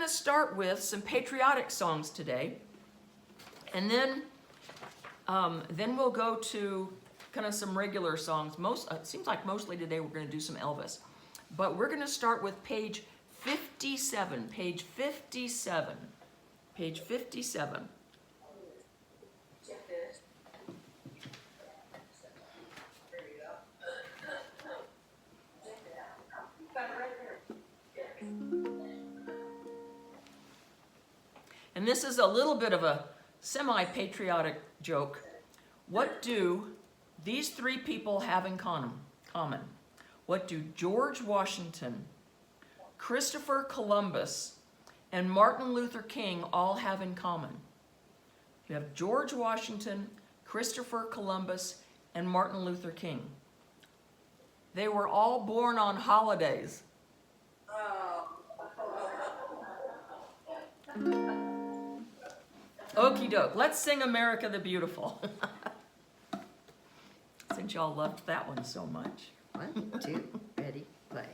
to start with some patriotic songs today, and then we'll go to kind of some regular songs. It seems like mostly today we're going to do some Elvis, but we're going to start with page 57. Page 57. Page 57. And this is a little bit of a semi-patriotic joke. What do these three people have in common? What do George Washington, Christopher Columbus, and Martin Luther King all have in common? You have George Washington, Christopher Columbus, and Martin Luther King. They were all born on holidays. Okie doke, let's sing America the Beautiful. Since y'all loved that one so much. 1, 2, ready, play.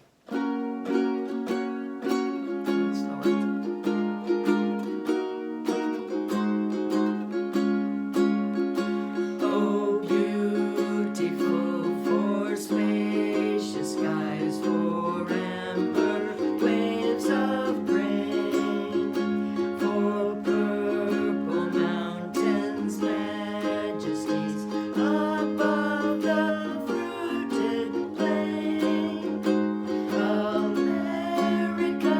Oh, beautiful for spacious skies, for amber waves of grain, for purple mountains, majesties above the fruited plain. America,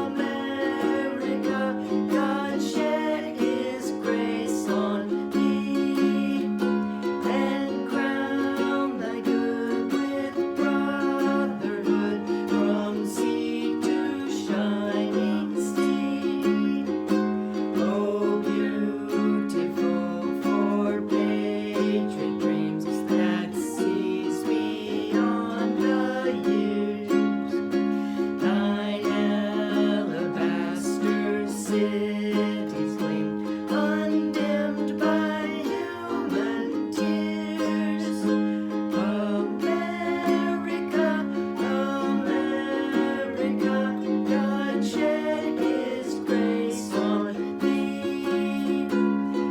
America, God shed His grace on thee, and crown thy good with brotherhood from sea to shining sea. Oh, beautiful for patriot dreams that sees beyond the years. Thine alabaster cities gleam, undimmed by human tears. America, America, God shed His grace on thee,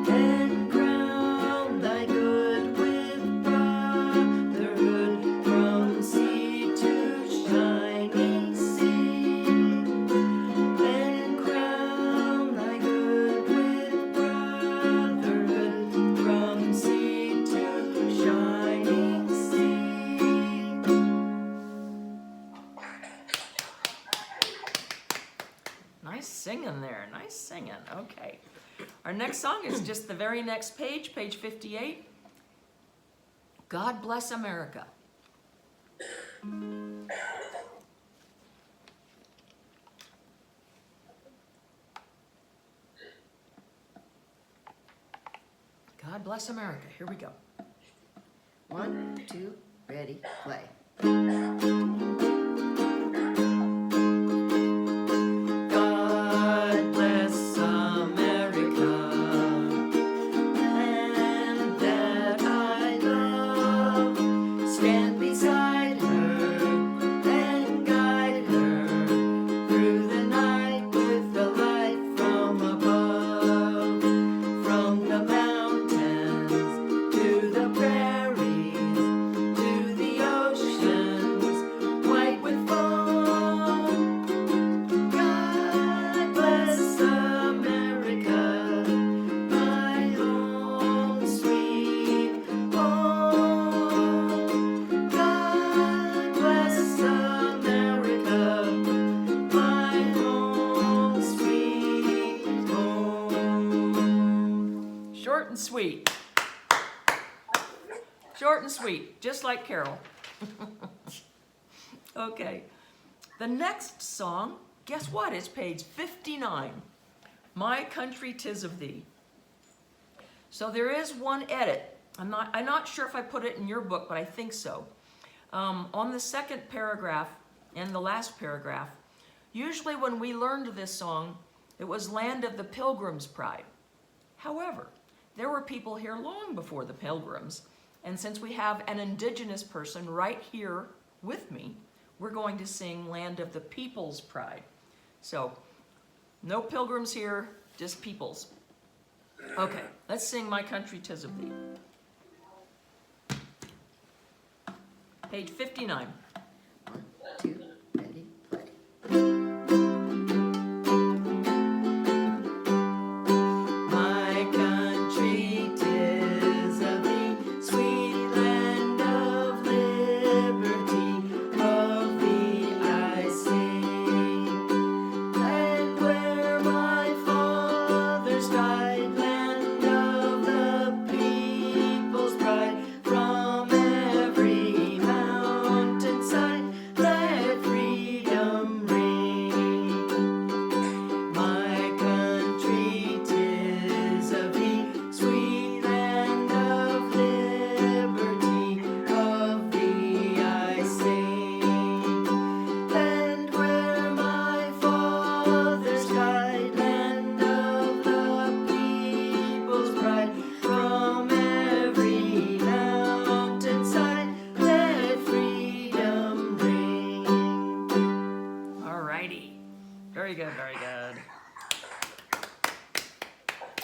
and crown thy good with brotherhood from sea to shining sea. And crown thy good with brotherhood from sea to shining sea. Nice singing there, nice singing. Okay. Our next song is just the very next page, page 58. God Bless America. God Bless America. Here we go. 1, 2, ready, play. God bless America, land that I love. Stand beside her and guide her through the night with the light from above. From the mountains to the prairies, to the oceans, white with foam. God bless America, my home sweet home. God bless America, my home sweet home. Short and sweet. Short and sweet, just like Carol. Okay. The next song, guess what? It's page 59. My Country 'Tis of Thee. So there is one edit. I'm not sure if I put it in your book, but I think so. On the second paragraph and the last paragraph, usually when we learned this song, it was Land of the Pilgrim's Pride. However, there were people here long before the Pilgrims, and since we have an indigenous person right here with me, we're going to sing Land of the People's Pride. So No pilgrims here, just peoples. Okay, let's sing My Country 'Tis of Thee. Page 59. 1, 2, ready, play. My country, 'tis of thee, sweet land of liberty, of thee I sing. And where my fathers died, land of the people's pride, from every mountainside, let freedom ring. My country, 'tis of thee, sweet land of liberty, of thee I sing. And where my fathers died, land of the people's pride, from every mountainside, let freedom ring. Alrighty. Very good, very good.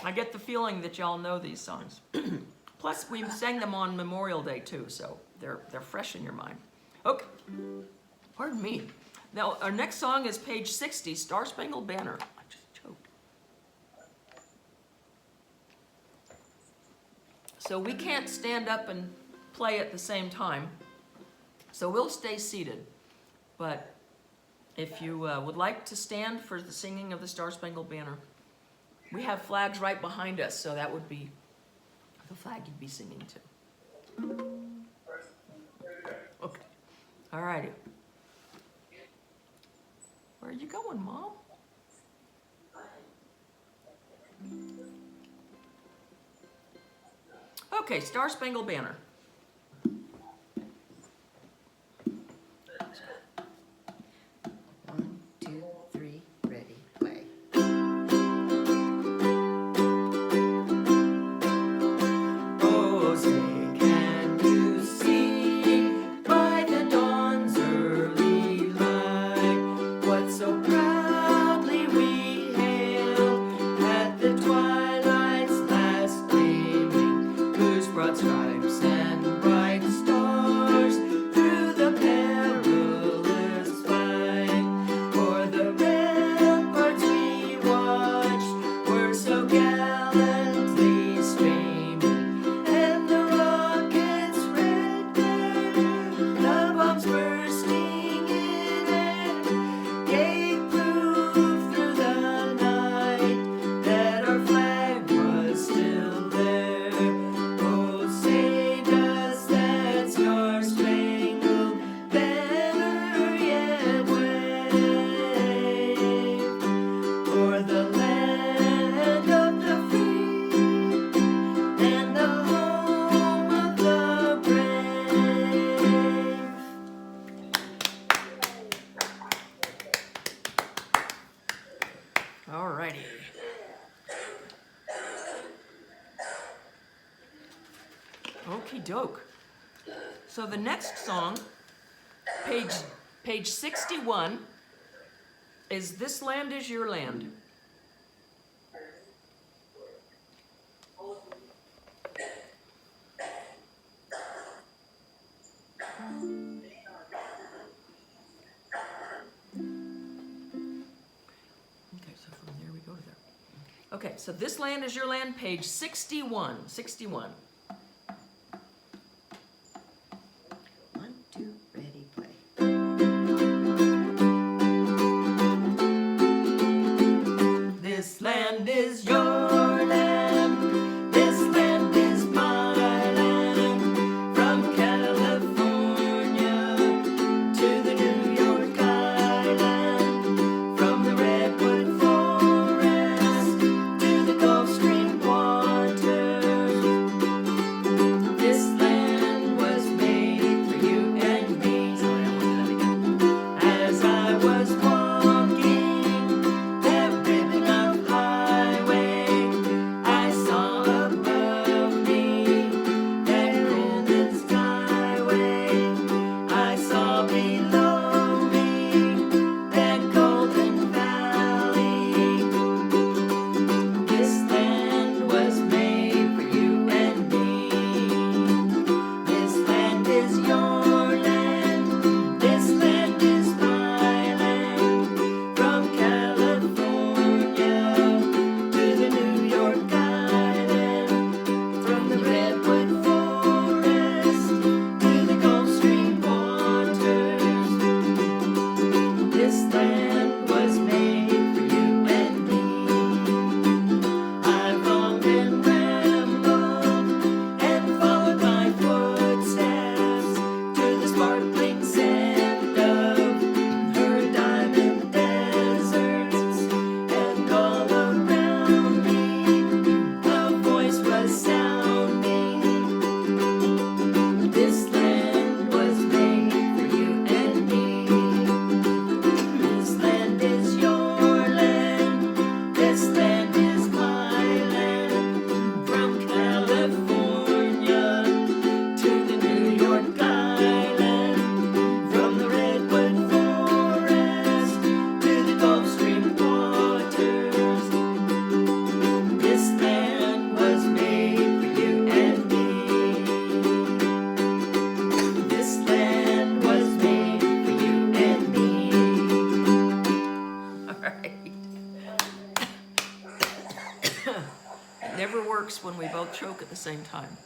I get the feeling that y'all know these songs. Plus, we sang them on Memorial Day too, so they're fresh in your mind. Okay. Pardon me. Now, our next song is page 60, Star Spangled Banner. I just choked. So we can't stand up and play at the same time, so we'll stay seated. But if you would like to stand for the singing of the Star Spangled Banner, we have flags right behind us, so that would be the flag you'd be singing to. Okay. All righty. Where are you going, Mom? Okay, Star Spangled Banner. 1, 2, 3, ready, play. Oh, say, can you see by the dawn's early light what so proudly we hailed at the twilight's last gleaming, whose broad stripes and bright stars through the perilous fight o'er the ramparts we watched were so gallantly streaming, and the rockets' red glare, the bombs bursting in air, gave proof through the night that our flag was still there. Oh, say does that star-spangled banner yet wave o'er the land of the free and the home of the brave? Alrighty. Okie doke. So the next song, page 61, is This Land Is Your Land. Okay, so from there we go to there. Okay, so This Land Is Your Land, page 61. 61. 1, 2, ready, play. This land is your land. This land is my land. From California to the New York Island. From the redwood forest to the Gulf Stream waters. Never works when we both choke at the same time.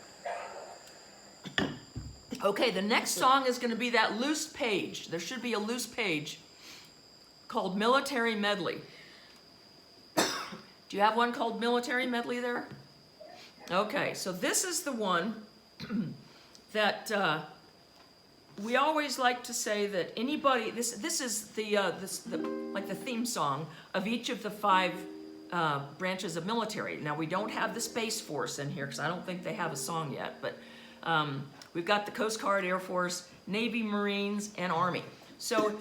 Okay, the next song is going to be that loose page. There should be a loose page called Military Medley. Do you have one called Military Medley there? Okay, so this is the one that we always like to say that anybody, this is the like the theme song of each of the 5 branches of military. Now we don't have the Space Force in here because I don't think they have a song yet, but we've got the Coast Guard, Air Force, Navy, Marines, and Army. So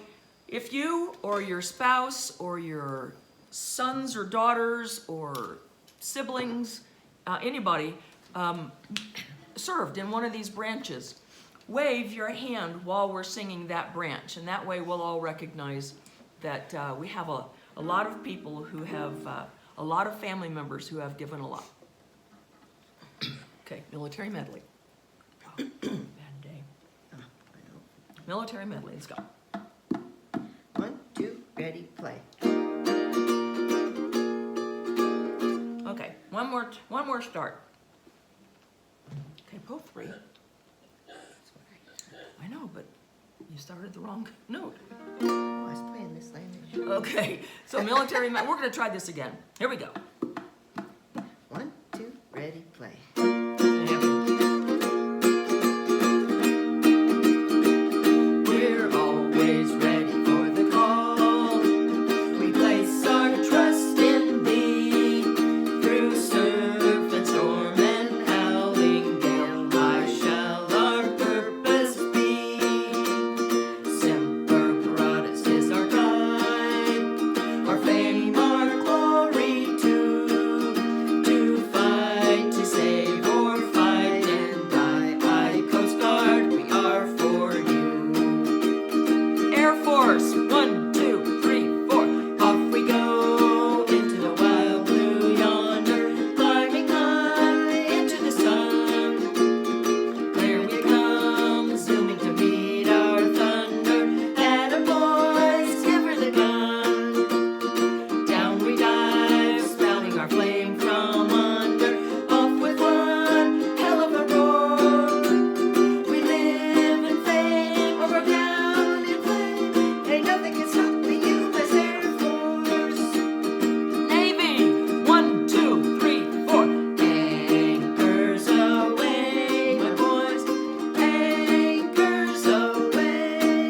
if you or your spouse or your sons or daughters or siblings, anybody served in one of these branches, wave your hand while we're singing that branch, and that way we'll all recognize that we have a lot of people who have, a lot of family members who have given a lot. Okay, Military Medley. Bad day. Military Medley, let's go. 1, 2, ready, play. Okay, one more start. Okay, pull 3. I know, but you started the wrong note. Oh, I was playing this language. Okay, so military, we're gonna try this again. Here we go. 1, 2, ready, play. We're always ready for the call. We place our trust in thee. Through surf and storm and howling gale, high shall our purpose be. Semper Paratus is our guide, our fame, our glory too. To fight, to save, or fight and die. I, Coast Guard, we are for you. Air Force, 1, 2, 3, 4. Off we go into the wild blue yonder, climbing high into the sun. There we come, zooming to meet our thunder. Atta boys, give her the gun. Down we dive, spouting our flame from under. Off with one hell of a roar. We live in fame, or we're down in flame. Ain't nothing can stop the U.S. Air Force. Navy, 1, 2, 3, 4. Anchors away, my boys. Anchors away.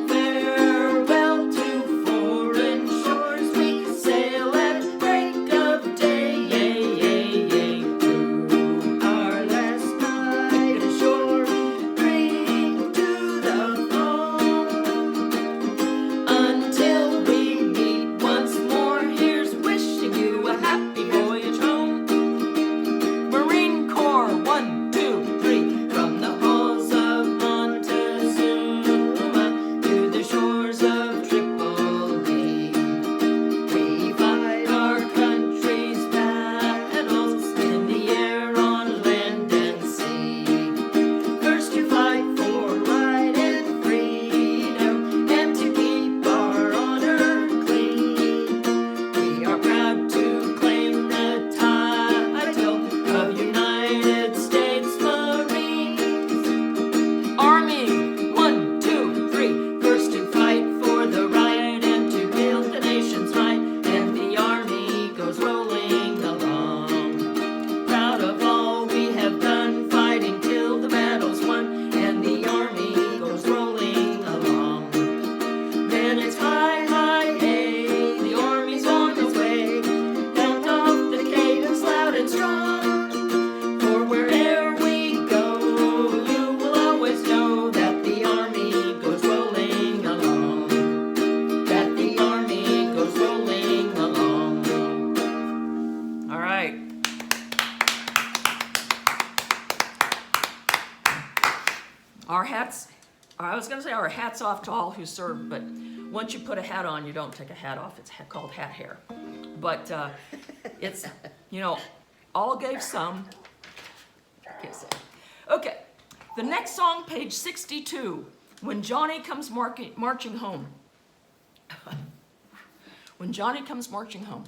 Farewell to foreign shores. We sail at break of day. To our last night ashore. Bring to the throne. Until we meet once more, here's wishing you a happy voyage home. Marine Corps, 1, 2, 3. From the halls of Montezuma to the shores of Tripoli, we fight our country's battles in the air, on land and sea. First to fight for right and freedom, and to keep our honor clean. We are proud to claim the title of United States Marines. Army, 1, 2, 3. First to fight for the right and to build the nation's might, and the Army goes rolling along. Proud of all we have done, fighting till the battle's won, and the Army goes rolling along. Then it's high, high, hey, the Army's on its way. Belt off the cadence loud and strong. For where'er we go, you will always know that the Army goes rolling along. That the Army goes rolling along. All right. Our hats, I was going to say our hats off to all who served, but once you put a hat on, you don't take a hat off. It's called hat hair. But it's, you know, all gave some. Can't say. Okay, the next song, page 62, When Johnny Comes Marching Home. When Johnny Comes Marching Home.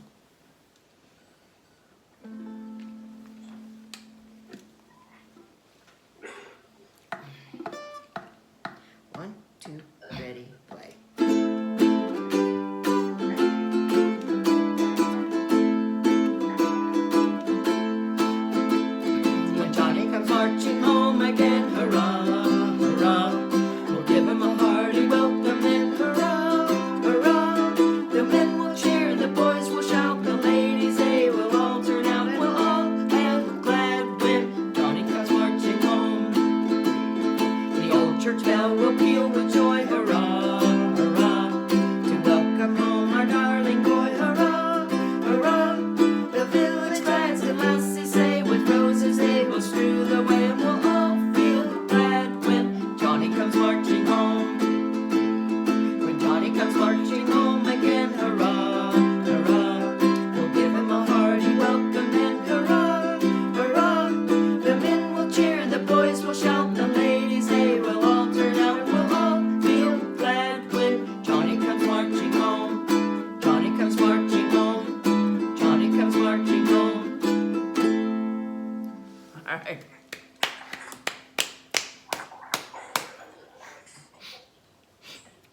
right.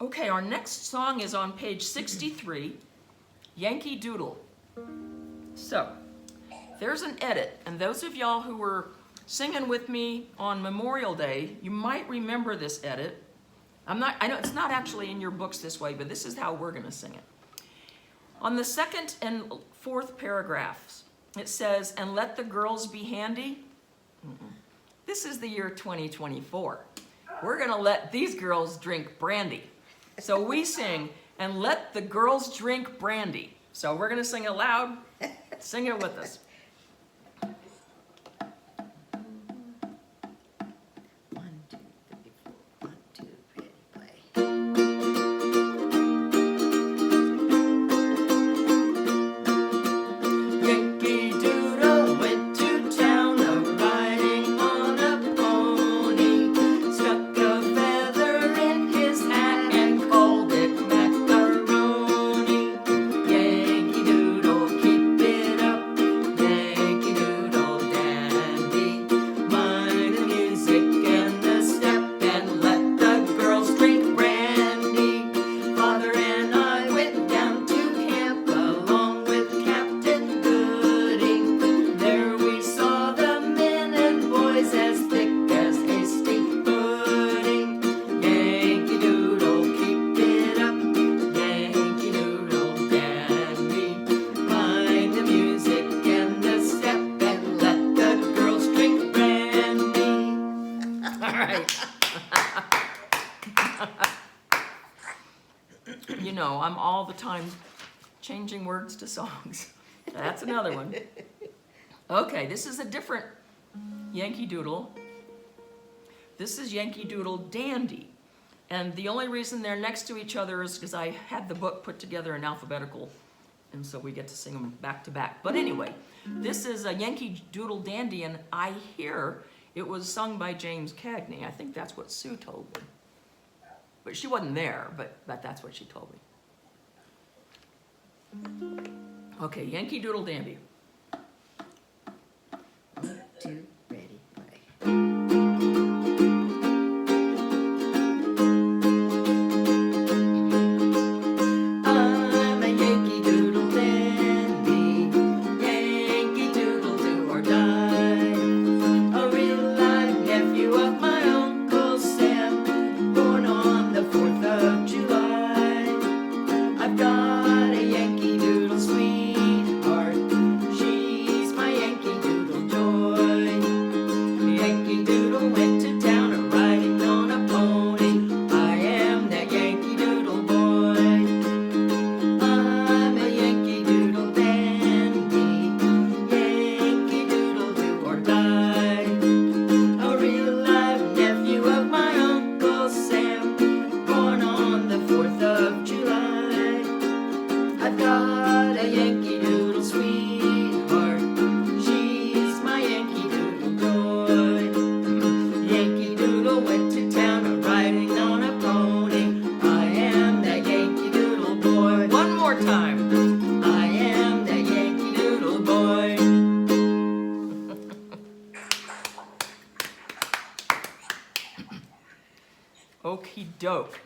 Okay, our next song is on page 63, Yankee Doodle. So, there's an edit, and those of y'all who were singing with me on Memorial Day, you might remember this edit. I know it's not actually in your books this way, but this is how we're gonna sing it. On the second and fourth paragraphs, it says, "And let the girls be handy." This is the year 2024. We're gonna let these girls drink brandy. So we sing, "And let the girls drink brandy." So we're gonna sing it loud. Sing it with us. 1, 2, 3, 4. 1, 2, ready, play. Yankee Doodle went to town, a-riding on a pony. Stuck a feather in his hat and called it macaroni. Yankee Doodle, keep it up. Yankee Doodle dandy. Mind the music and the step and let the girls drink brandy. Father and I went down to camp along with Captain Gooding. There we saw the men and boys as thick as hasty pudding. Yankee Doodle, keep it up. Yankee Doodle dandy. Mind the music and the step and let the girls drink brandy. All right. You know, I'm all the time changing words to songs. That's another one. Okay, this is a different Yankee Doodle. This is Yankee Doodle Dandy. And the only reason they're next to each other is because I had the book put together in alphabetical, and so we get to sing them back to back. But anyway, this is a Yankee Doodle Dandy, and I hear it was sung by James Cagney. I think that's what Sue told me. But she wasn't there, but that's what she told me. Okay, Yankee Doodle Dandy. 1, 2, ready, play. I'm a Yankee Doodle dandy, Yankee Doodle do or die. A real live nephew of my Uncle Sam, born on the 4th of July. I've got a Yankee Doodle sweetheart, she's my Yankee Doodle joy. Yankee Doodle went to town a-riding on a pony. I am that Yankee Doodle boy. I'm a Yankee Doodle dandy, Yankee Doodle do or die. A real live nephew of my Uncle Sam, born on the 4th of July. I've got a Yankee Doodle sweetheart, she's my Yankee Doodle joy. Yankee Doodle went to town a-riding on a pony. I am that Yankee Doodle boy. One more time. I am that Yankee Doodle boy. Okie doke.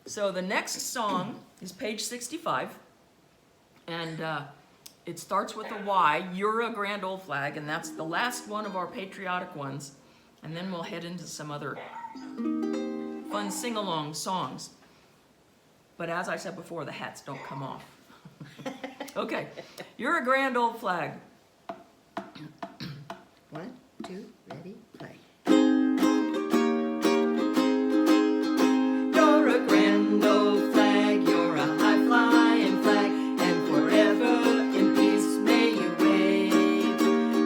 So the next song is page 65, and it starts with a Y, "You're a Grand Old Flag," and that's the last one of our patriotic ones, and then we'll head into some other fun sing-along songs. But as I said before, the hats don't come off. Okay, "You're a Grand Old Flag." 1, 2, ready, play. You're a grand old flag, you're a high-flying flag, and forever in peace may you wave.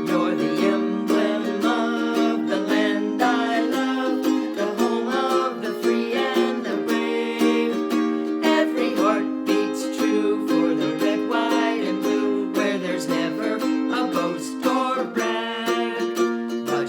You're the emblem of the land I love, the home of the free and the brave. Every heart beats true for the red, white, and blue, where there's never a boast or brag. But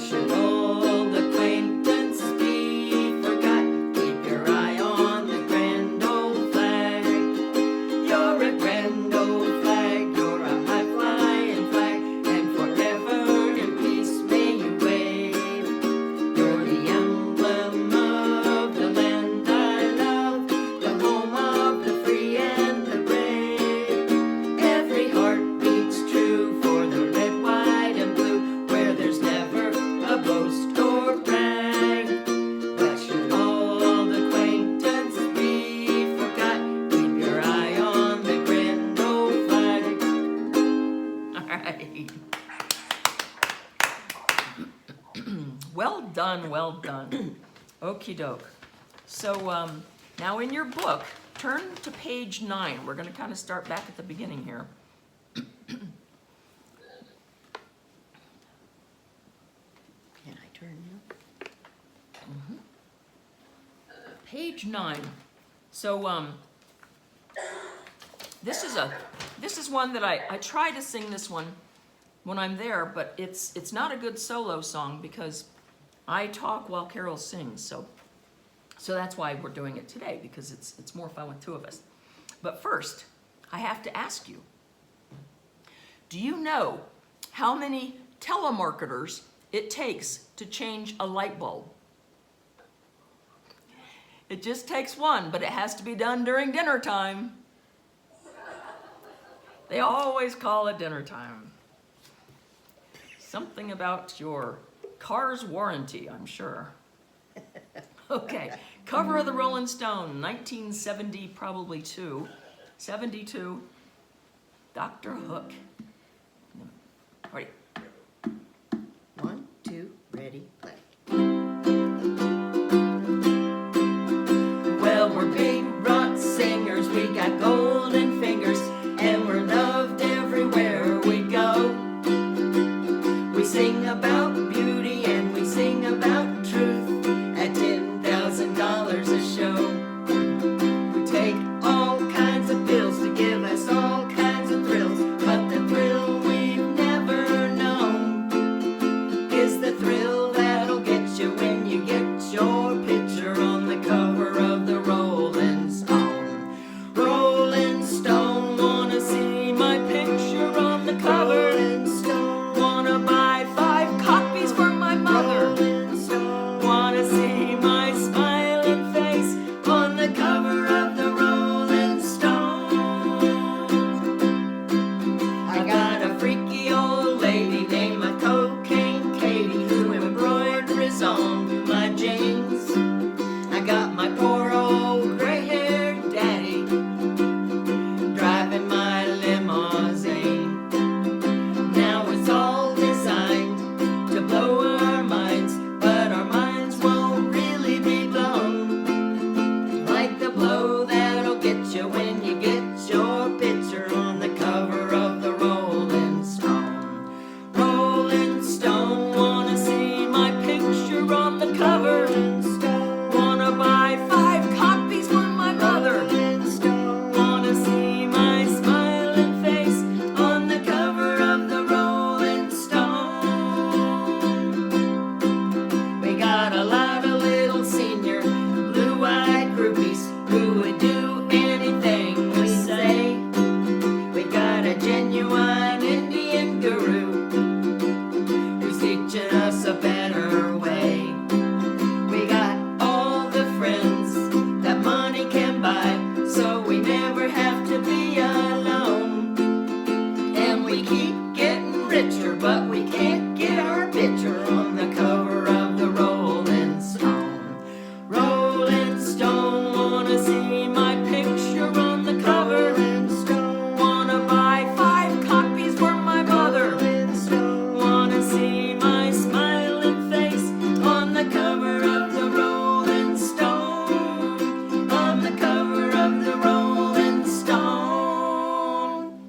Well done, well done. Okie doke. So now in your book, turn to page 9. We're going to kind of start back at the beginning here. Can I turn now? Page 9. So this is one that I try to sing this one when I'm there, but it's not a good solo song because I talk while Carol sings. So that's why we're doing it today, because it's more fun with two of us. But first, I have to ask you, do you know how many telemarketers it takes to change a light bulb? It just takes one, but it has to be done during dinner time. They always call it dinner time. Something about your car's warranty, I'm sure. Okay, cover of the Rolling Stone, 1970, probably 72, Dr. Hook. Ready? 1, 2, ready, play. Well, we're big rock singers, we got golden fingers, and we're loved everywhere we go. We sing about beauty and we sing about truth at $10,000 a show. We take all kinds of pills to give us all kinds of thrills, but the thrill we've never known is the thrill that'll get you when you get your picture on the cover of the Rolling Stone. Rolling Stone, wanna see my picture on the cover. Rolling Stone, wanna buy 5 copies for my mother. Rolling Stone, wanna see my smiling face on the cover of the Rolling Stone. I got a freaky old lady named a Cocaine Katie who embroiders on my jeans. I got my poor old gray-haired daddy driving my limousine. Now it's all designed to blow our minds, but our minds won't really be blown like the blow that'll get you when you get your picture on the cover of the Rolling Stone. Rolling Stone, wanna see my picture on the cover. Wanna buy 5 copies for my mother. Wanna see my smiling face on the cover of the Rolling Stone. We got a lot of little senior blue-eyed groupies who would do anything we say. We got a genuine Indian guru who's teaching us a better way. We got all the friends that money can buy, so we never have to be alone. And we keep getting richer, but we can't get our picture on the cover of the Rolling Stone. Rolling Stone, wanna see my picture on the cover. Wanna buy 5 copies for my mother. Wanna see my smiling face on the cover of the Rolling Stone. On the cover of the Rolling Stone.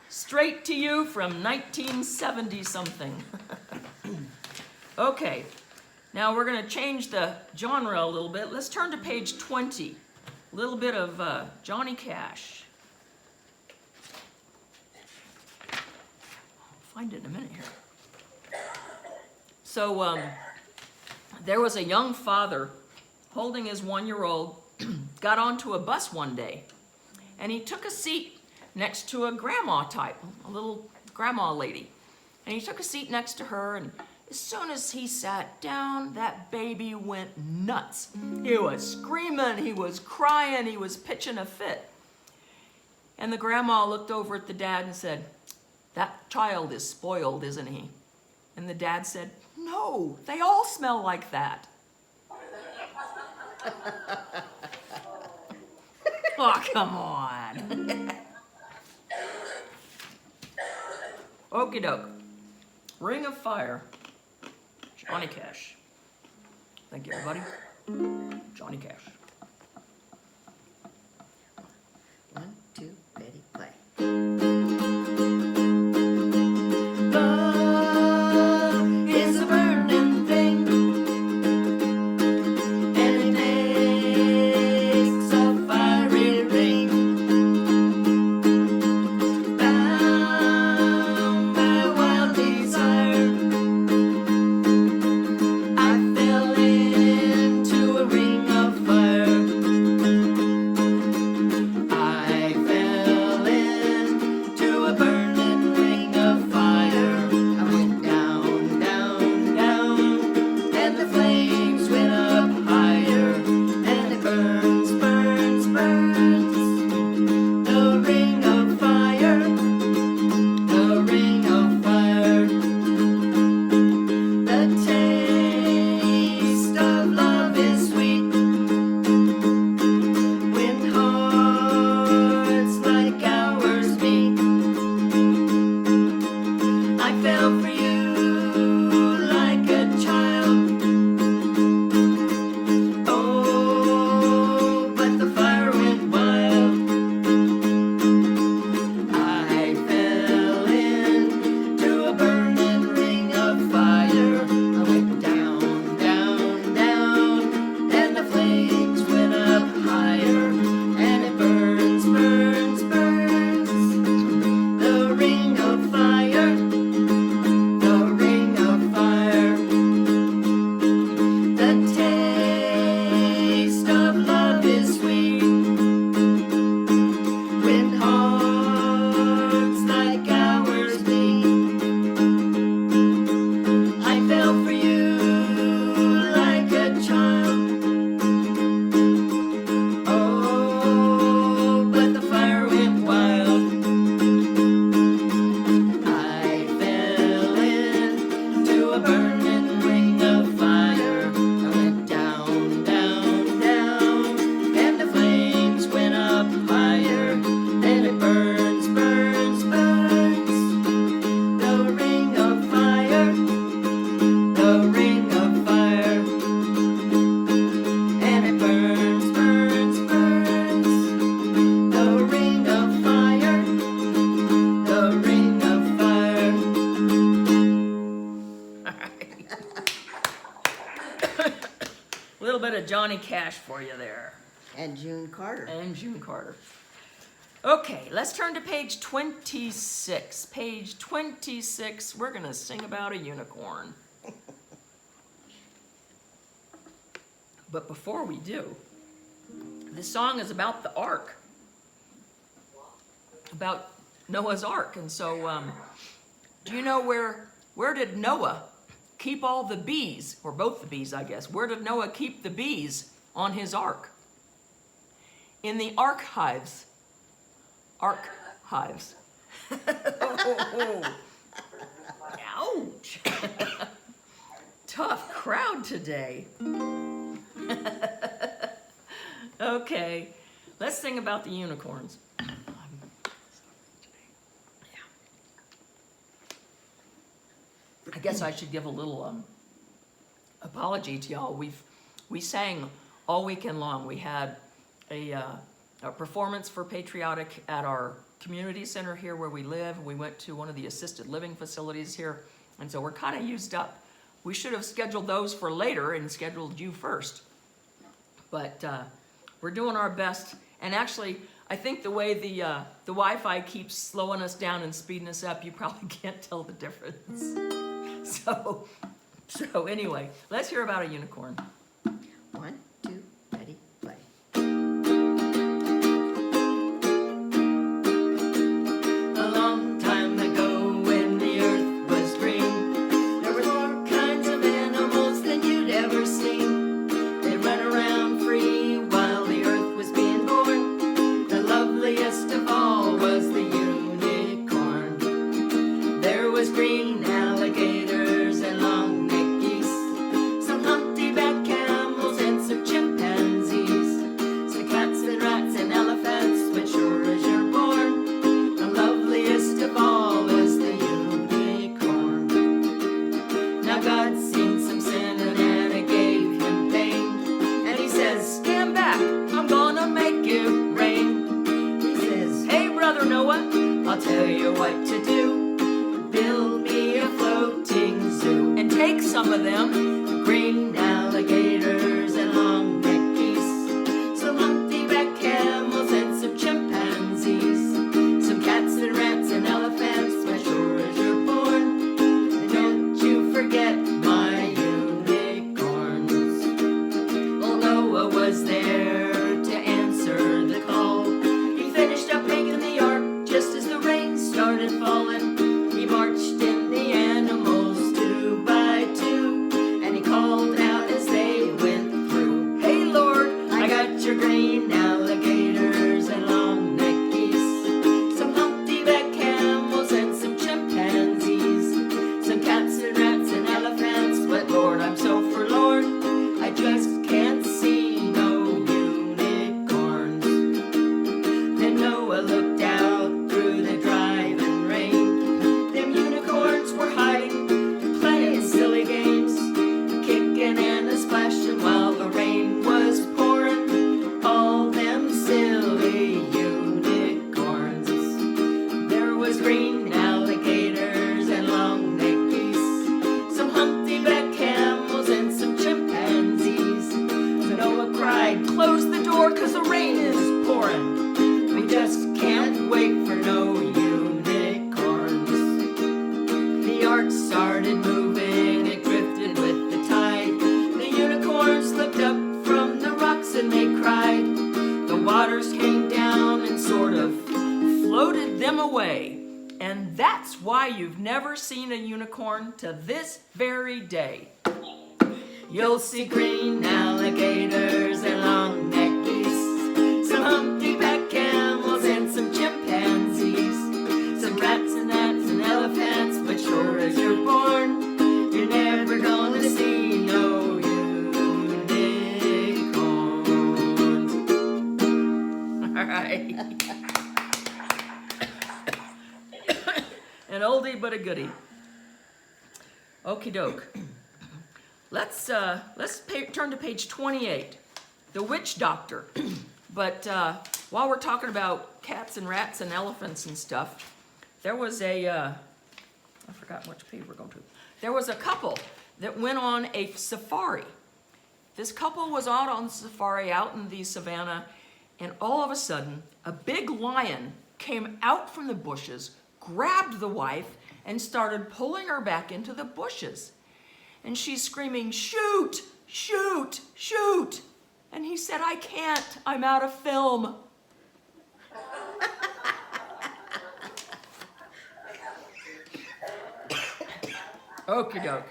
Straight to you from 1970 something. Okay, now we're going to change the genre a little bit. Let's turn to page 20. A little bit of Johnny Cash. I'll find it in a minute here. So there was a young father holding his 1-year-old, got onto a bus one day, and he took a seat next to a grandma type, a little grandma lady. And he took a seat next to her, and as soon as he sat down, that baby went nuts. He was screaming, he was crying, he was pitching a fit. And the grandma looked over at the dad and said, "That child is spoiled, isn't he?" And the dad said, "No, they all smell like that." Oh, come on. Okie doke. Ring of Fire. Johnny Cash. Thank you, everybody. Johnny Cash. 1, 2, ready, play. Love is a burning thing, and it makes a fiery ring. Bound by wild desire, I fell into a ring of fire. I fell into a burning ring of fire. I went down, down, down, and the flames went up higher, and it burns, burns, burns. The ring of fire, the ring of fire. The taste of love is sweet when hearts like ours meet. I fell for you like a child. Oh, but the fire went wild. I fell into a burning ring of fire. I went down, down, down, and the flames went up higher, and it burns, burns, burns. The ring of fire, the ring of fire. The taste of love is sweet when hearts like ours meet. I fell for you like a child. Oh, but the fire went wild. I fell into a burning ring of fire. I went down, down, down, and the flames went up higher, and it burns, burns, burns. The ring of fire, the ring of fire, and it burns, burns, burns. The ring of fire, the ring of fire. A little bit of Johnny Cash for you there. And June Carter. And June Carter. Okay, let's turn to page 26. Page 26, we're going to sing about a unicorn. But before we do, this song is about the ark. About Noah's ark. And so, do you know where did Noah keep all the bees, or both the bees, I guess? Where did Noah keep the bees on his ark? In the archives. Archives. Ouch. Tough crowd today. Okay, let's sing about the unicorns. I guess I should give a little apology to y'all. We sang all weekend long. We had a performance for Patriotic at our community center here where we live. We went to one of the assisted living facilities here, and so we're kind of used up. We should have scheduled those for later and scheduled you first. But we're doing our best. And actually, I think the way the Wi-Fi keeps slowing us down and speeding us up, you probably can't tell the difference. So anyway, let's hear about a unicorn. 1, 2, ready, play. A long time ago, when the earth was green, there were more kinds of animals than you'd ever seen. They ran around free while the earth was being born. The loveliest of all was the unicorn. There was green alligators and long-necked geese, some humpty-back cats what to do. Build me a floating zoo. And take some of them. Green alligators and long-necked geese, some humpty-back camels and some chimpanzees, some cats and rats and elephants, as sure as you're born. And don't you forget my unicorns. Well, Noah was there to answer the call. He finished up making the ark just as the rain started falling. He marched in the animals two by two, and he called out as they went through, "Hey Lord, I got your green alligators and long-necked geese, some humpty-back camels and some chimpanzees, some cats and rats and elephants, but Lord, I'm so forlorn, I just can't see no unicorns." Then Noah looked out through the driving rain. Them unicorns were hiding, playing silly games, kicking and a splashing while the rain was pouring. All them silly unicorns. There was green alligators and long-necked geese, some humpty-back camels and some chimpanzees. So Noah cried, "Close the door, 'cause the rain is pouring. We just can't wait for no unicorns." The ark started moving, it drifted with the tide. The unicorns looked up from the rocks and they cried. The waters came down and sort of Floated them away. And that's why you've never seen a unicorn to this very day. You'll see green alligators and long-necked geese, some humpty-back camels and some chimpanzees, some cats and rats and elephants, but sure as you're born, you're never gonna see no unicorns. All right. An oldie but a goodie. Okie doke. Let's turn to page 28, The Witch Doctor. But while we're talking about cats and rats and elephants and stuff, there was I forgot which page we're going to. There was a couple that went on a safari. This couple was out on safari out in the savannah, and all of a sudden, a big lion came out from the bushes, grabbed the wife, and started pulling her back into the bushes. And she's screaming, "Shoot, shoot, shoot." And he said, "I can't, I'm out of film." Okie doke.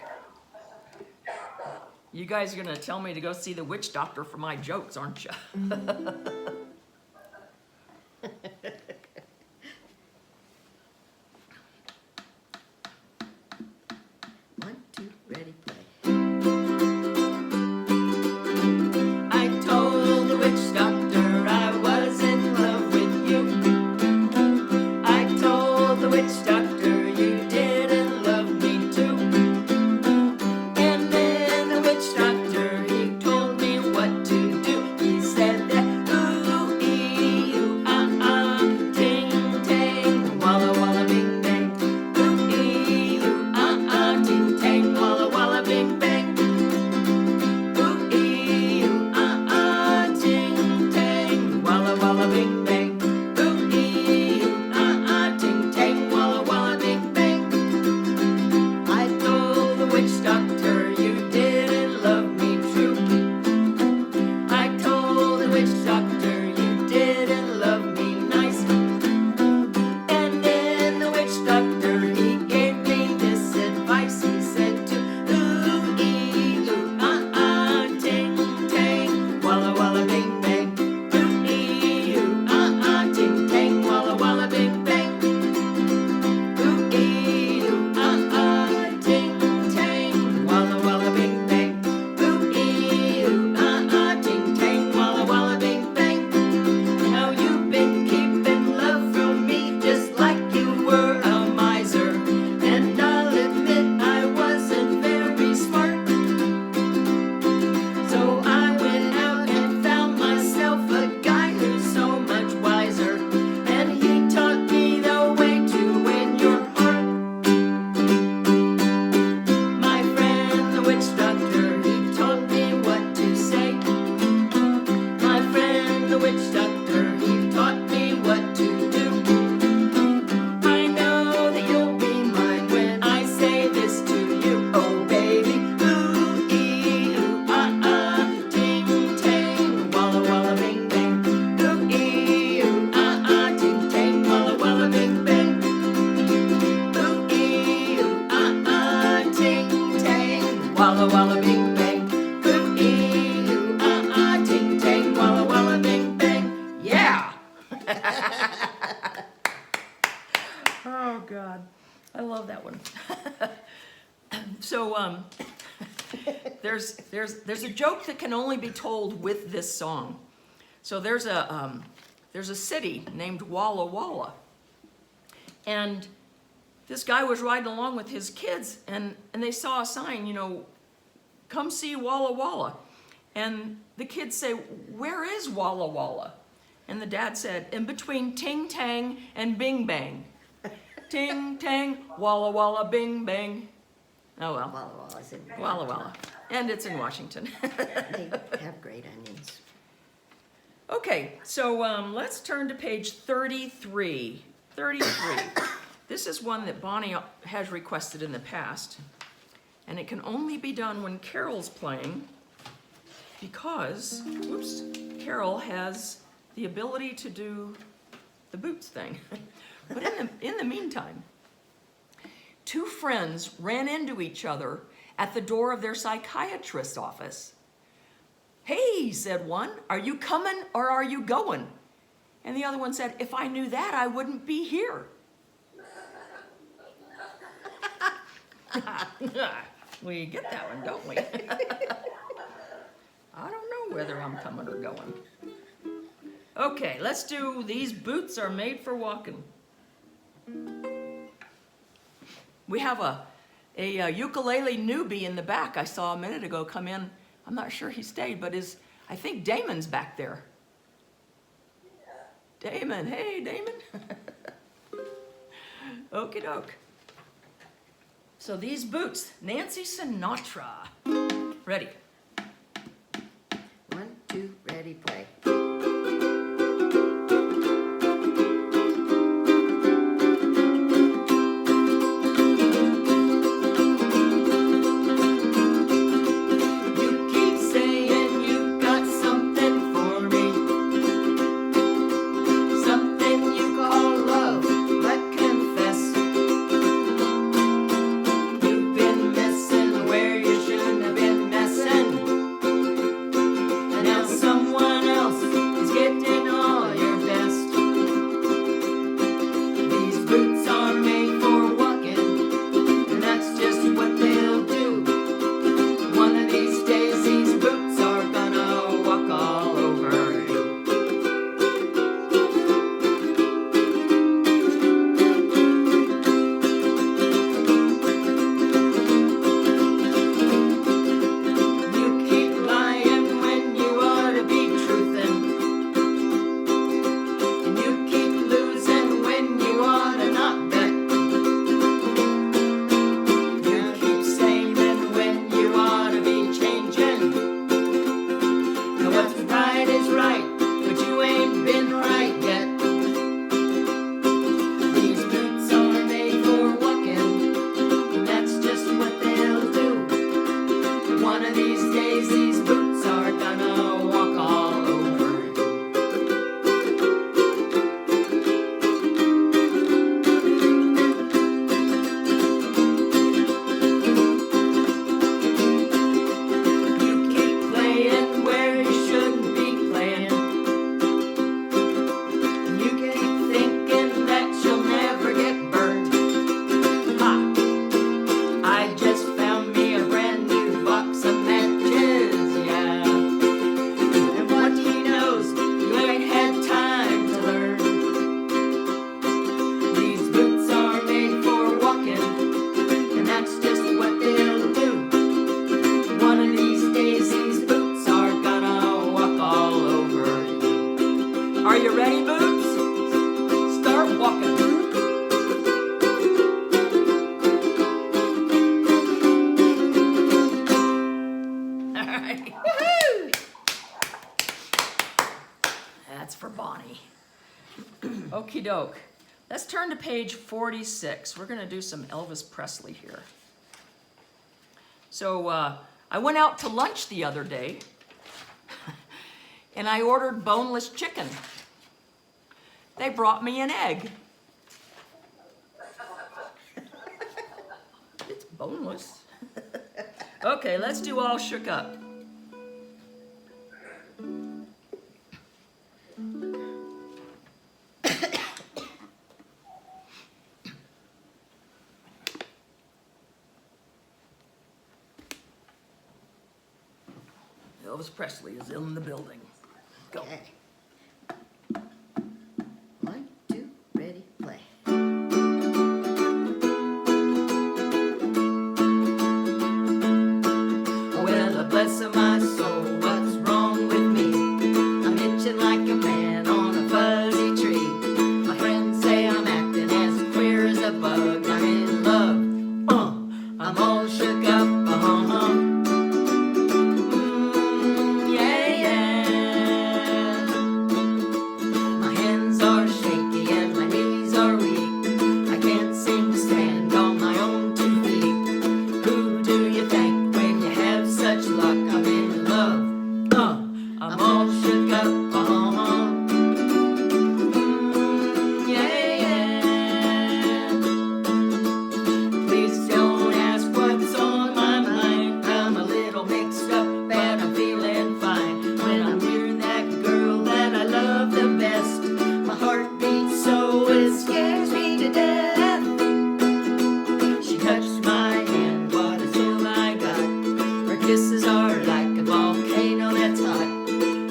You guys are gonna tell me to go see The Witch Doctor for my jokes, aren't you? One, two, ready, play. I told the witch doctor I was in love with you. I told the witch doctor you didn't love me too. And then the witch doctor, he told me what to do. He said that, ooh, love that one. So there's a joke that can only be told with this song. So there's a city named Walla Walla, and this guy was riding along with his kids, and they saw a sign, you know, come see Walla Walla. And the kids say, where is Walla Walla? And the dad said, in between Ting Tang and Bing Bang. Ting Tang, Walla Walla, Bing Bang. Oh well. Walla Walla's in Walla Walla. And it's in Washington. They have great onions. Okay, so let's turn to page 33. 33. This is one that Bonnie has requested in the past, and it can only be done when Carol's playing because, whoops, Carol has the ability to do the boots thing. But in the meantime, two friends ran into each other at the door of their psychiatrist's office. Hey, said one, are you coming or are you going? And the other one said, if I knew that, I wouldn't be here. We get that one, don't we? I don't know whether I'm coming or going. Okay, let's do These Boots Are Made for Walking. We have a ukulele newbie in the back I saw a minute ago come in. I'm not sure he stayed, but I think Damon's back there. Damon, hey Damon. Okie doke. So These Boots, Nancy Sinatra. Ready? 1, 2, ready, play. Okie doke. Let's turn to page 46. We're going to do some Elvis Presley here. So I went out to lunch the other day and I ordered boneless chicken. They brought me an egg. It's boneless. Okay, let's do All Shook Up. Elvis Presley is in the building. Go. Okay. 1, 2, ready, play. Well, bless my soul, what's wrong with me? I'm itching like a man on a fuzzy tree. My friends say I'm acting as queer as a bug. I'm in love, I'm all shook up, yeah, yeah. My hands are shaky and my knees are weak. I can't seem to stand on my own 2 feet. Who do you thank when you have such luck? I'm in love, I'm all shook up, yeah, yeah. Please don't ask what's on my mind. I'm a little mixed up, but I'm feeling fine. When I'm near that girl that I love the best, my heart beats so it scares me to death. She touched my hand, what a thrill I got. Her kisses are like a volcano that's hot.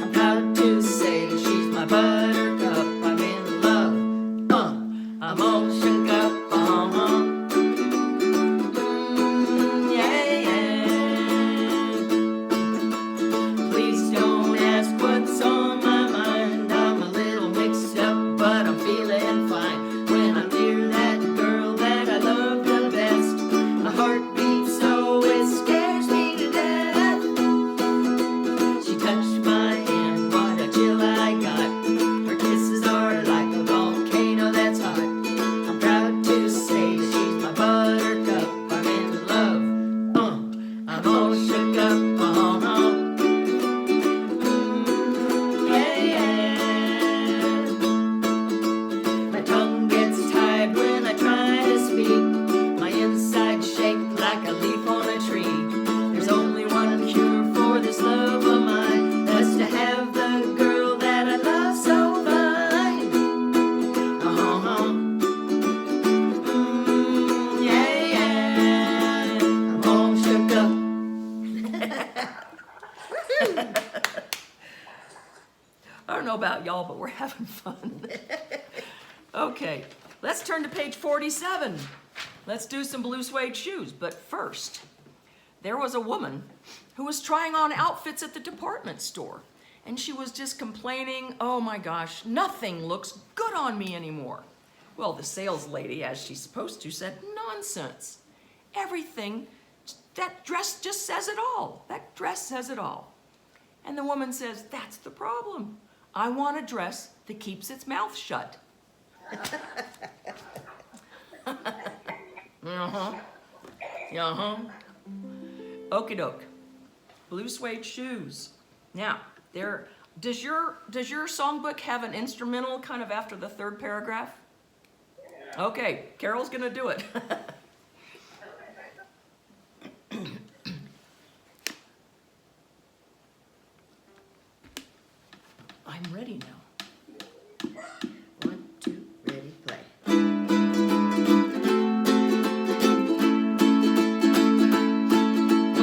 I'm proud to say she's my buttercup. I'm in love, I'm all shook up, yeah, yeah. Please don't ask what's on my mind. I'm a little mixed up, but I'm feeling fine. When I'm near that girl that I love the best, my heart beats so it scares me to death. She touched my hand, what a chill I got. Her kisses are like a volcano that's hot. I'm proud to say that she's my buttercup. I'm in love, I'm all shook up, yeah, yeah. My tongue gets tied when I try to speak. My insides shake like a leaf on a tree. There's only one cure for this love of mine. That's to have the girl that I love so fine. Yeah, yeah. I'm all shook up. I don't know about y'all, but we're having fun. Okay, let's turn to page 47. Let's do some blue suede shoes. But first, there was a woman who was trying on outfits at the department store. And she was just complaining, oh my gosh, nothing looks good on me anymore. Well, the sales lady, as she's supposed to, said, nonsense. Everything, that dress just says it all. That dress says it all. And the woman says, that's the problem. I want a dress that keeps its mouth shut. Okie doke. Blue suede shoes. Now, does your songbook have an instrumental kind of after the 3rd paragraph? Okay, Carol's gonna do it. I'm ready now. 1, 2, ready, play.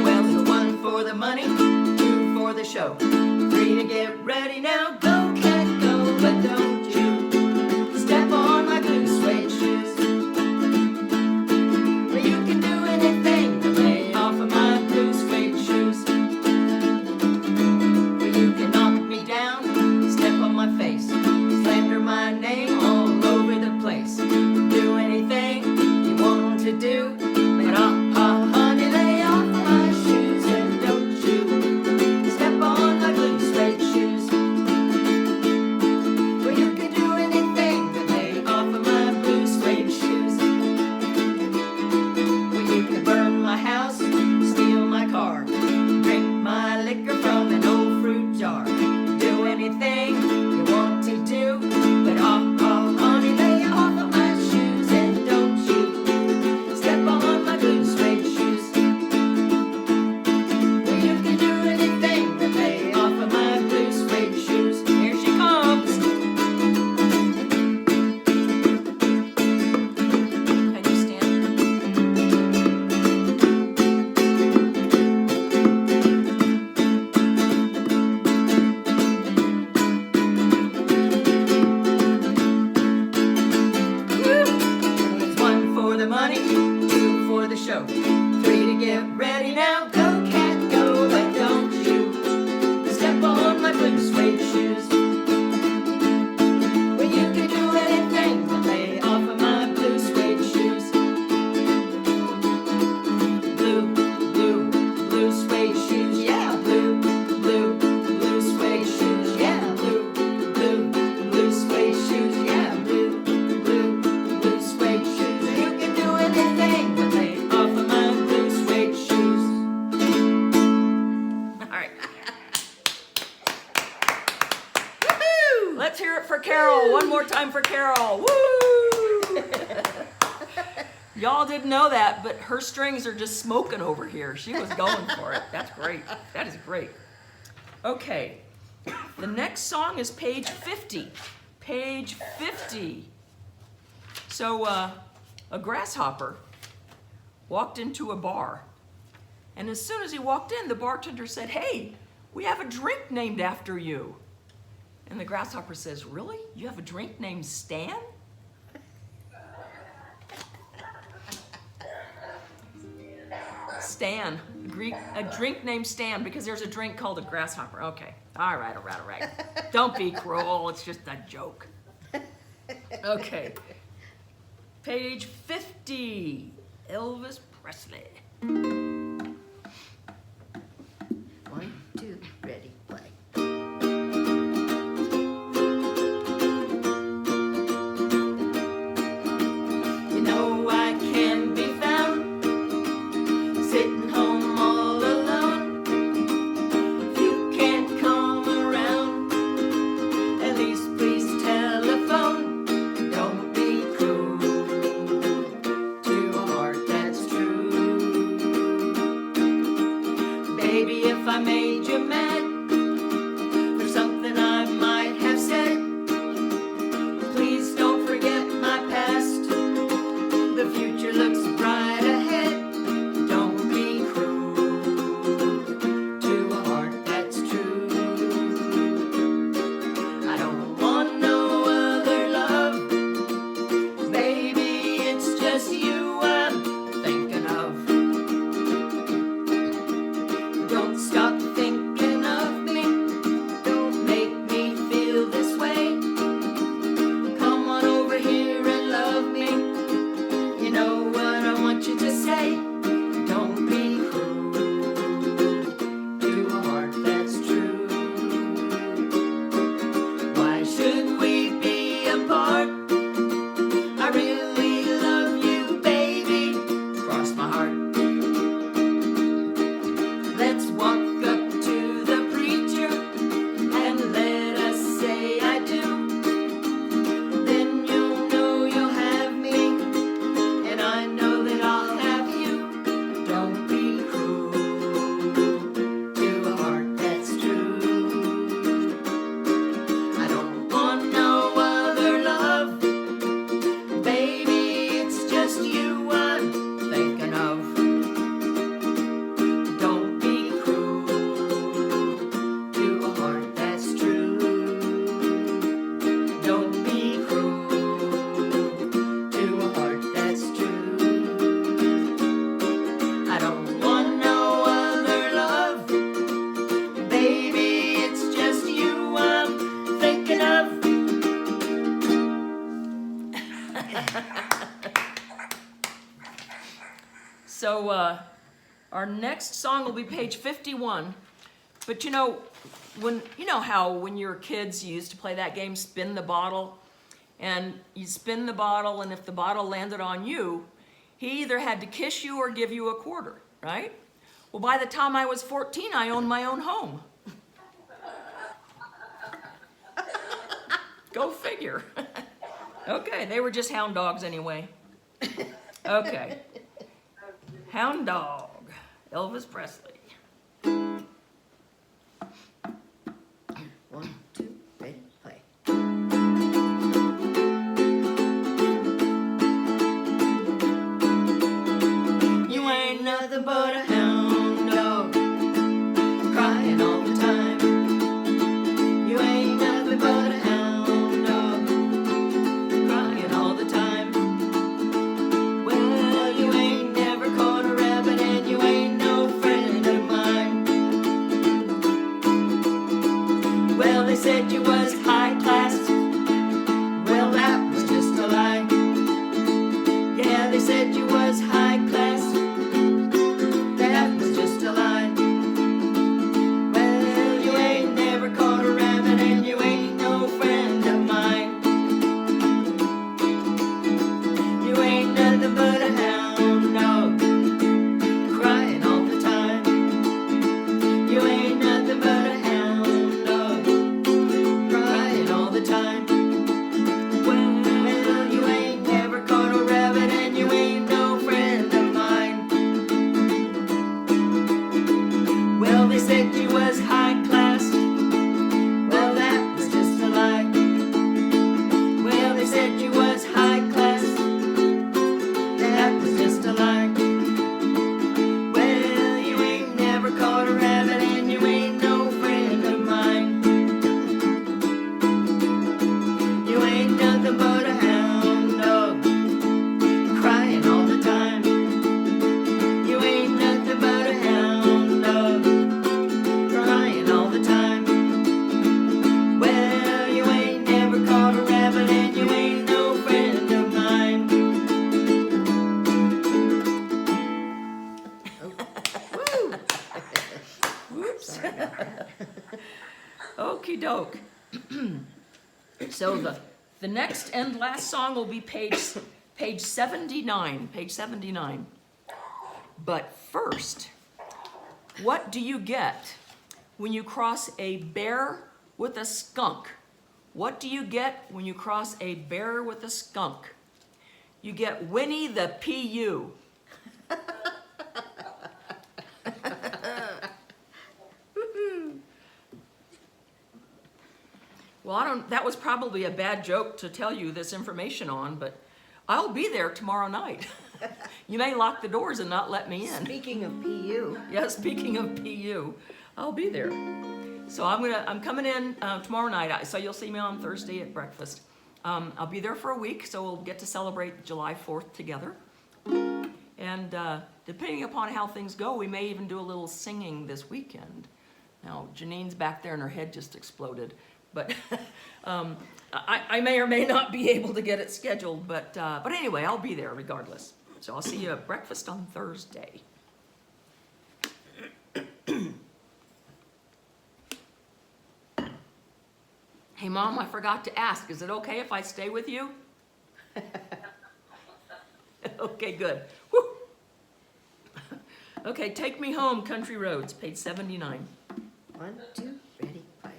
Well, so 1 for the money, 2 for the show. 3 to get ready now. Go, cat, go, but don't you step on my blue suede shoes. Well, you can do anything to lay off of my blue suede shoes. Well, you can knock me down, step on my go. 3 to get ready now, go cat go, but don't you step on my blue suede shoes. Well, you can do anything but lay off of my blue suede shoes. Blue, blue, blue suede shoes, yeah, blue, blue, blue suede shoes, yeah, blue, blue, blue suede shoes, yeah, blue, blue, blue suede shoes. You can do anything but lay off of my blue suede shoes. All right. Woohoo! Let's hear it for Carol. One more time for Carol. Woo! Y'all didn't know that, but her strings are just smoking over here. She was going for it. That's great. That is great. Okay. The next song is page 50. Page 50. So a grasshopper walked into a bar. And as soon as he walked in, the bartender said, "Hey, we have a drink named after you." And the grasshopper says, "Really? You have a drink named Stan?" Stan, a drink named Stan, because there's a drink called a grasshopper. Okay, all right. Don't be cruel, it's just a joke. Okay, page 50, Elvis Presley. 1, 2, ready, play. You know I can be found sitting home all alone. If you can't come around, at least please telephone. Don't be cruel to a heart that's true. Baby, if I made you mad for something I might have said, please don't forget my past. The future looks bright ahead. Don't be cruel to a heart that's true. I don't want no other love. Baby, it's just you I'm thinking of. Don't stop thinking of me. Don't make me feel this way. Come on over here and love me. You know what I want you to say. Don't be cruel to a heart that's true. Why should we be apart? I really love you, baby. Cross my heart. Let's walk up to the preacher and let us say I do. Then you'll know you'll have me, and I know that I'll have you. Don't be cruel to a heart that's true. I don't want no other love. Baby, it's just you I'm thinking of. Don't be cruel to a heart that's true. Don't be cruel to a heart that's true. I don't want no other love. Baby, it's just you I'm thinking of. So our next song will be page 51. But you know how when you were kids you used to play that game, spin the bottle, and you spin the bottle, and if the bottle landed on you, he either had to kiss you or give you a quarter, right? Well, by the time I was 14, I owned my own home. Go figure. Okay, they were just hound dogs anyway. Okay. Hound dog, Elvis Presley. 1, 2, ready, play. You ain't nothing but a hound dog, crying all the time. You ain't nothing but a hound dog, crying all the time. Well, you ain't never caught a So the next and last song will be page 79, page 79. But first, what do you get when you cross a bear with a skunk? What do you get when you cross a bear with a skunk? You get Winnie the P.U. Well, that was probably a bad joke to tell you this information on, but I'll be there tomorrow night. You may lock the doors and not let me in. Speaking of PU. Yeah, speaking of PU, I'll be there. So I'm coming in tomorrow night, so you'll see me on Thursday at breakfast. I'll be there for a week, so we'll get to celebrate July 4th together. And depending upon how things go, we may even do a little singing this weekend. Now, Janine's back there and her head just exploded. But I may or may not be able to get it scheduled, but anyway, I'll be there regardless. So I'll see you at breakfast on Thursday. Hey, Mom, I forgot to ask, is it okay if I stay with you? Okay, good. Whew. Okay, Take Me Home, Country Roads, page 79. 1, 2, ready, play.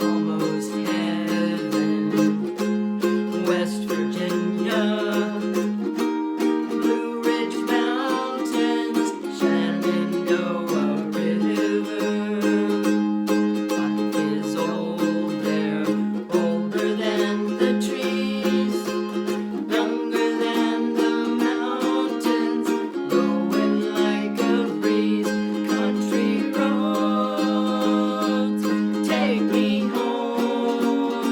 Almost heaven, West Virginia, Blue Ridge Mountains, Shenandoah River. Life is old there, older than the trees, younger than the mountains, blowing like a breeze. Country roads, take me home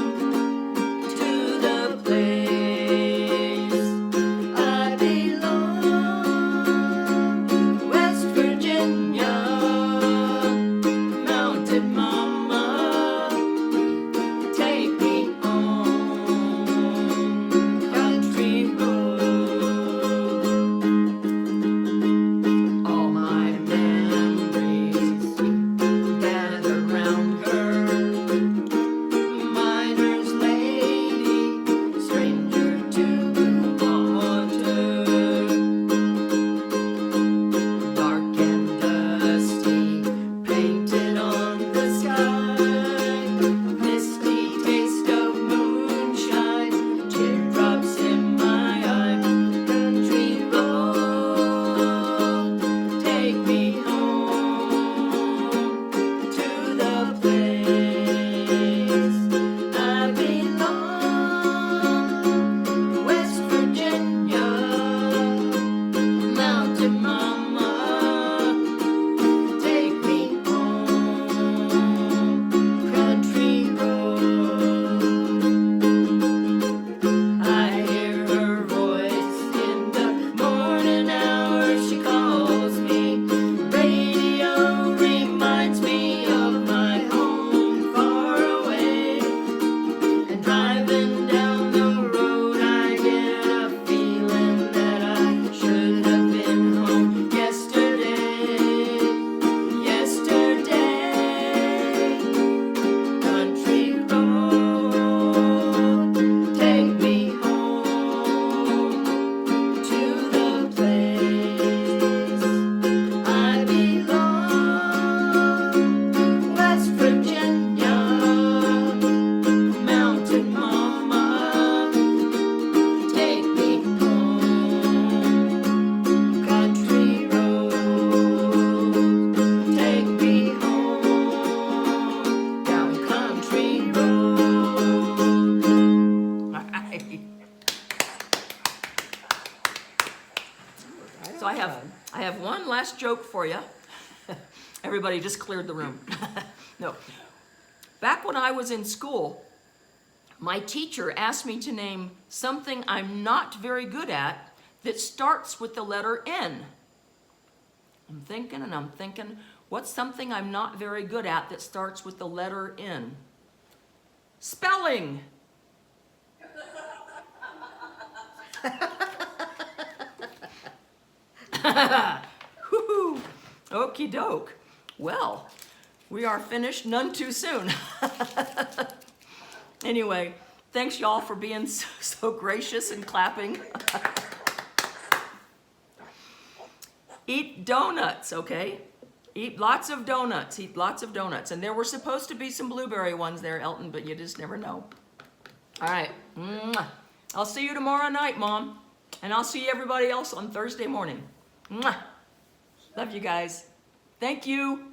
to the place I belong. West Virginia, Mountain Mama, take me home. Country road. All my memories gather round her. Miner's lady, stranger to water. Dark and dusty, painted on the sky. Misty taste of moonshine, teardrops in my eye. Country road, take me home to the place I belong. West Virginia, Mountain Mama, take me home. Country road. I hear her voice in the morning hour. She calls me. Radio reminds me of my home far away. And driving down the road, I get a feeling that I should have been home yesterday. Yesterday. Country road, take me home to the place I belong. West Virginia, Mountain Mama, take me home. Country road, take me home. Down country road. So I have one last joke for you. Everybody just cleared the room. No. Back when I was in school, my teacher asked me to name something I'm not very good at that starts with the letter N. I'm thinking and I'm thinking, what's something I'm not very good at that starts with the letter N? Spelling. Okie doke. Well, we are finished none too soon. Anyway, thanks y'all for being so gracious and clapping. Eat donuts, okay? Eat lots of donuts. Eat lots of donuts. And there were supposed to be some blueberry ones there, Elton, but you just never know. All right. Mwah. I'll see you tomorrow night, Mom. And I'll see everybody else on Thursday morning. Mwah. Love you guys. Thank you.